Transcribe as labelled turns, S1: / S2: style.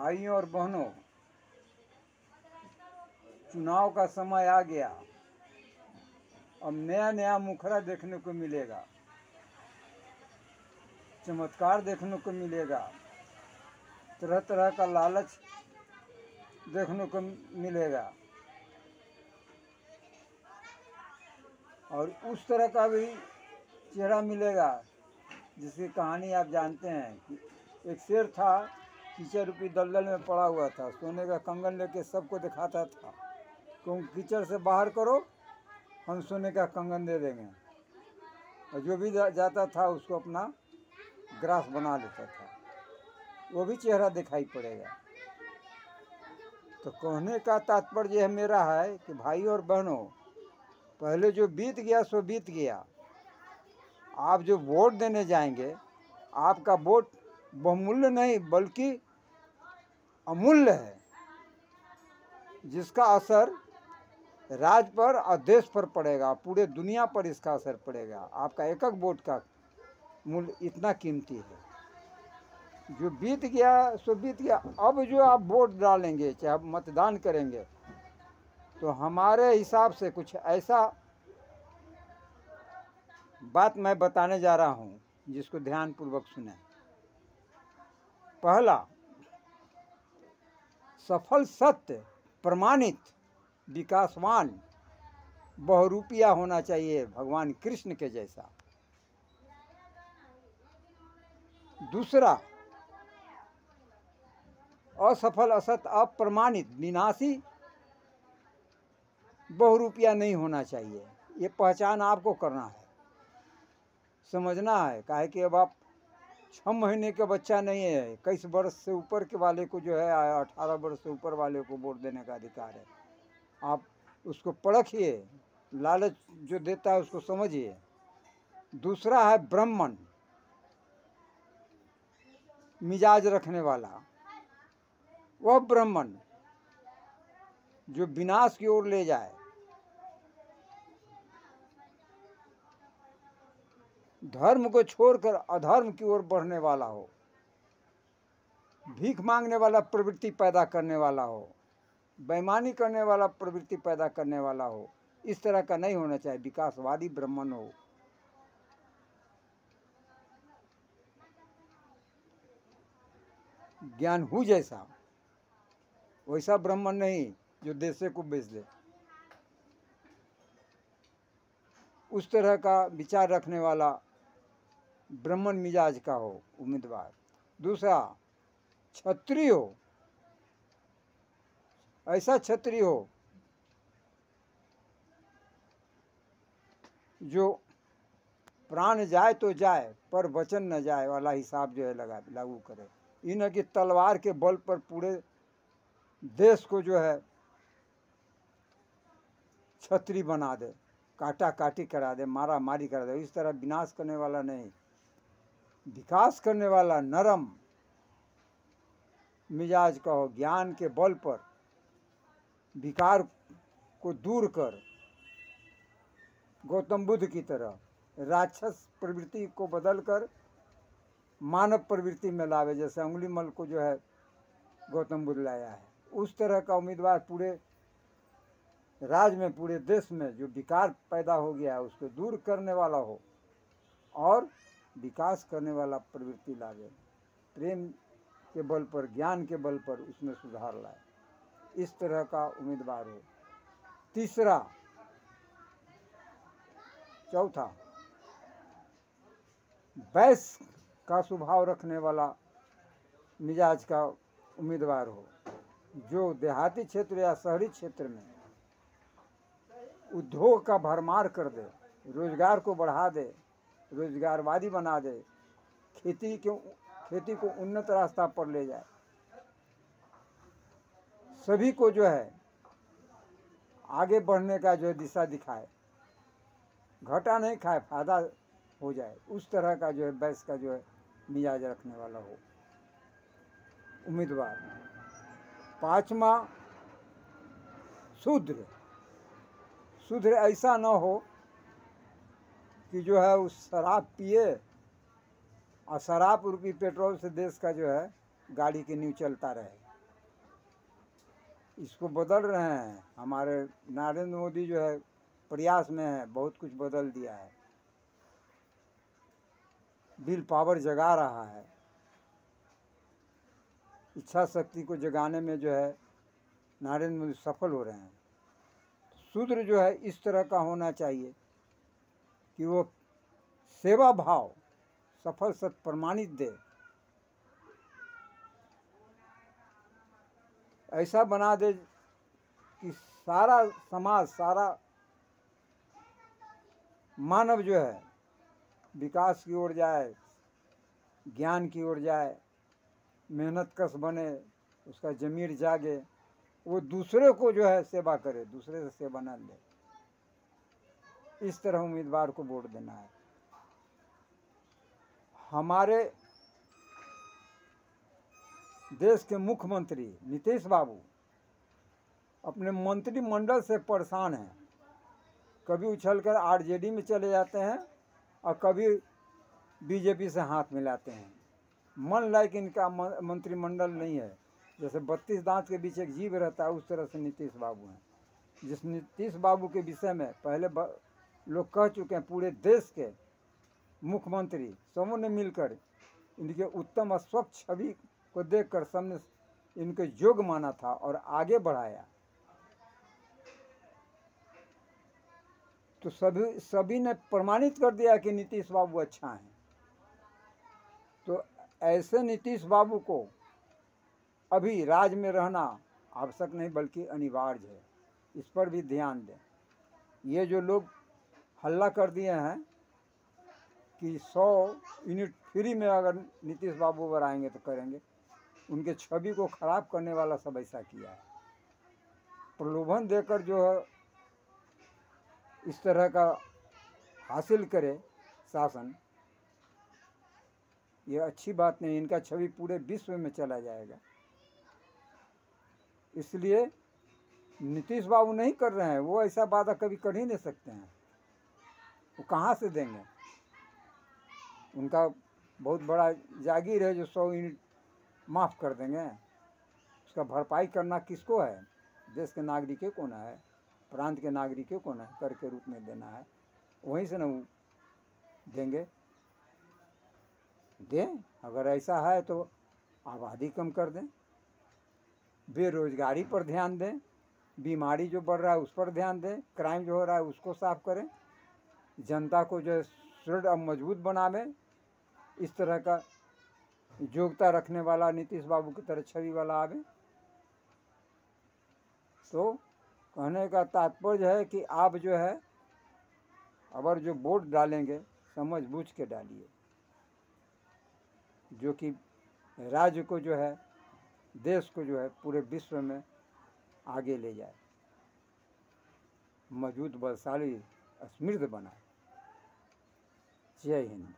S1: भाइयों और बहनों, चुनाव का समय आ गया। अब नया नया मुखड़ा देखने को मिलेगा, चमत्कार देखने को मिलेगा, तरह तरह का लालच देखने को मिलेगा और उस तरह का भी चेहरा मिलेगा जिसकी कहानी आप जानते हैं कि एक शेर था, कीचड़ रूपी दलदल में पड़ा हुआ था, सोने का कंगन लेके सबको दिखाता था, तुम कीचड़ से बाहर करो, हम सोने का कंगन दे देंगे। और जो भी जाता था उसको अपना ग्रास बना लेता था, वो भी चेहरा दिखाई पड़ेगा। तो कहने का तात्पर्य यह मेरा है कि भाई और बहनों, पहले जो बीत गया सो बीत गया। आप जो वोट देने जाएंगे, आपका वोट बहुमूल्य नहीं बल्कि अमूल्य है, जिसका असर राज्य पर और देश पर पड़ेगा, पूरे दुनिया पर इसका असर पड़ेगा। आपका एक एक वोट का मूल्य इतना कीमती है। जो बीत गया सो बीत गया। अब जो आप वोट डालेंगे, चाहे आप मतदान करेंगे, तो हमारे हिसाब से कुछ ऐसा बात मैं बताने जा रहा हूं जिसको ध्यानपूर्वक सुने। पहला, सफल, सत्य, प्रमाणित, विकासवान, बहुरूपिया होना चाहिए, भगवान कृष्ण के जैसा। दूसरा, असफल, असत, अप्रमाणित, विनाशी, बहुरूपिया नहीं होना चाहिए। ये पहचान आपको करना है, समझना है। काहे कि अब आप 6 महीने का बच्चा नहीं है, 21 वर्ष से ऊपर के वाले को जो है, 18 वर्ष से ऊपर वाले को वोट देने का अधिकार है। आप उसको परखिए, लालच जो देता है उसको समझिए। दूसरा है ब्राह्मण, मिजाज रखने वाला। वह ब्राह्मण जो विनाश की ओर ले जाए, धर्म को छोड़कर अधर्म की ओर बढ़ने वाला हो, भीख मांगने वाला प्रवृत्ति पैदा करने वाला हो, बेईमानी करने वाला प्रवृत्ति पैदा करने वाला हो, इस तरह का नहीं होना चाहिए। विकासवादी ब्राह्मण हो। ज्ञान हु जैसा, वैसा ब्राह्मण नहीं जो देश को बेच दे। उस तरह का विचार रखने वाला ब्राह्मण मिजाज का हो उम्मीदवार। दूसरा, क्षत्रिय हो। ऐसा क्षत्रिय हो जो प्राण जाए तो जाए पर वचन न जाए वाला हिसाब जो है लागू करे। ये न कि तलवार के बल पर पूरे देश को जो है छत्री बना दे, काटा काटी करा दे, मारा मारी करा दे। इस तरह विनाश करने वाला नहीं, विकास करने वाला नरम मिजाज का हो। ज्ञान के बल पर विकार को दूर कर, गौतम बुद्ध की तरह राक्षस प्रवृत्ति को बदलकर मानव प्रवृत्ति में लावे, जैसे अंगुलीमल को जो है गौतम बुद्ध लाया है। उस तरह का उम्मीदवार पूरे राज्य में, पूरे देश में जो विकार पैदा हो गया है उसको दूर करने वाला हो और विकास करने वाला प्रवृत्ति लावे, प्रेम के बल पर, ज्ञान के बल पर उसमें सुधार लाए, इस तरह का उम्मीदवार हो। तीसरा, चौथा, वैश का स्वभाव रखने वाला मिजाज का उम्मीदवार हो, जो देहाती क्षेत्र या शहरी क्षेत्र में उद्योग का भरमार कर दे, रोजगार को बढ़ा दे, रोजगारवादी बना दे, खेती को उन्नत रास्ता पर ले जाए, सभी को जो है आगे बढ़ने का जो है दिशा दिखाए, घाटा नहीं खाए, फायदा हो जाए, उस तरह का जो है वैश का जो है मिजाज रखने वाला हो उम्मीदवार। पांचवा, शूद्र। शूद्र ऐसा न हो कि जो है उस शराब पिए और शराब रूपी पेट्रोल से देश का जो है गाड़ी की नींव चलता रहे। इसको बदल रहे हैं। हमारे नरेंद्र मोदी जो है प्रयास में है, बहुत कुछ बदल दिया है, विल पावर जगा रहा है। इच्छा शक्ति को जगाने में जो है नरेंद्र मोदी सफल हो रहे हैं। शूद्र जो है इस तरह का होना चाहिए कि वो सेवा भाव सफल सत प्रमाणित दे, ऐसा बना दे कि सारा समाज, सारा मानव जो है विकास की ओर जाए, ज्ञान की ओर जाए, मेहनत कश बने, उसका जमीर जागे, वो दूसरे को जो है सेवा करे, दूसरे से सेवा न ले। इस तरह उम्मीदवार को वोट देना है। हमारे देश के मुख्यमंत्री नीतीश बाबू अपने मंत्रिमंडल से परेशान हैं। कभी उछलकर आरजेडी में चले जाते हैं और कभी बीजेपी से हाथ मिलाते हैं। मन लायक इनका मंत्रिमंडल नहीं है। जैसे 32 दांत के बीच एक जीव रहता है, उस तरह से नीतीश बाबू हैं। जिस नीतीश बाबू के विषय में पहले लोग कह चुके हैं, पूरे देश के मुख्यमंत्री सबों ने मिलकर इनके उत्तम और स्वच्छ छवि को देखकर सबने इनके योग्य माना था और आगे बढ़ाया। तो सभी ने प्रमाणित कर दिया कि नीतीश बाबू अच्छा हैं। तो ऐसे नीतीश बाबू को अभी राज में रहना आवश्यक नहीं बल्कि अनिवार्य है। इस पर भी ध्यान दें। ये जो लोग हल्ला कर दिए हैं कि 100 यूनिट फ्री में अगर नीतीश बाबू अगर आएंगे तो करेंगे, उनके छवि को खराब करने वाला सब ऐसा किया है। प्रलोभन देकर जो है इस तरह का हासिल करे शासन, ये अच्छी बात नहीं। इनका छवि पूरे विश्व में चला जाएगा। इसलिए नीतीश बाबू नहीं कर रहे हैं। वो ऐसा वादा कभी कर ही नहीं सकते हैं। वो कहाँ से देंगे? उनका बहुत बड़ा जागीर है जो 100 यूनिट माफ़ कर देंगे। उसका भरपाई करना किसको है? देश के नागरिकों को ना है, प्रांत के नागरिकों को ना कर के रूप में देना है। वहीं से ना वो देंगे। दें, अगर ऐसा है तो आबादी कम कर दें, बेरोजगारी पर ध्यान दें, बीमारी जो बढ़ रहा है उस पर ध्यान दें, क्राइम जो हो रहा है उसको साफ करें, जनता को जो है सुदृढ़ और मजबूत बनावें। इस तरह का योग्यता रखने वाला नीतीश बाबू की तरह छवि वाला आवे। तो कहने का तात्पर्य है कि आप जो है अगर जो वोट डालेंगे समझ बूझ के डालिए, जो कि राज्य को जो है, देश को जो है पूरे विश्व में आगे ले जाए, मजबूत बलशाली समृद्ध बनाए। जय हिंद।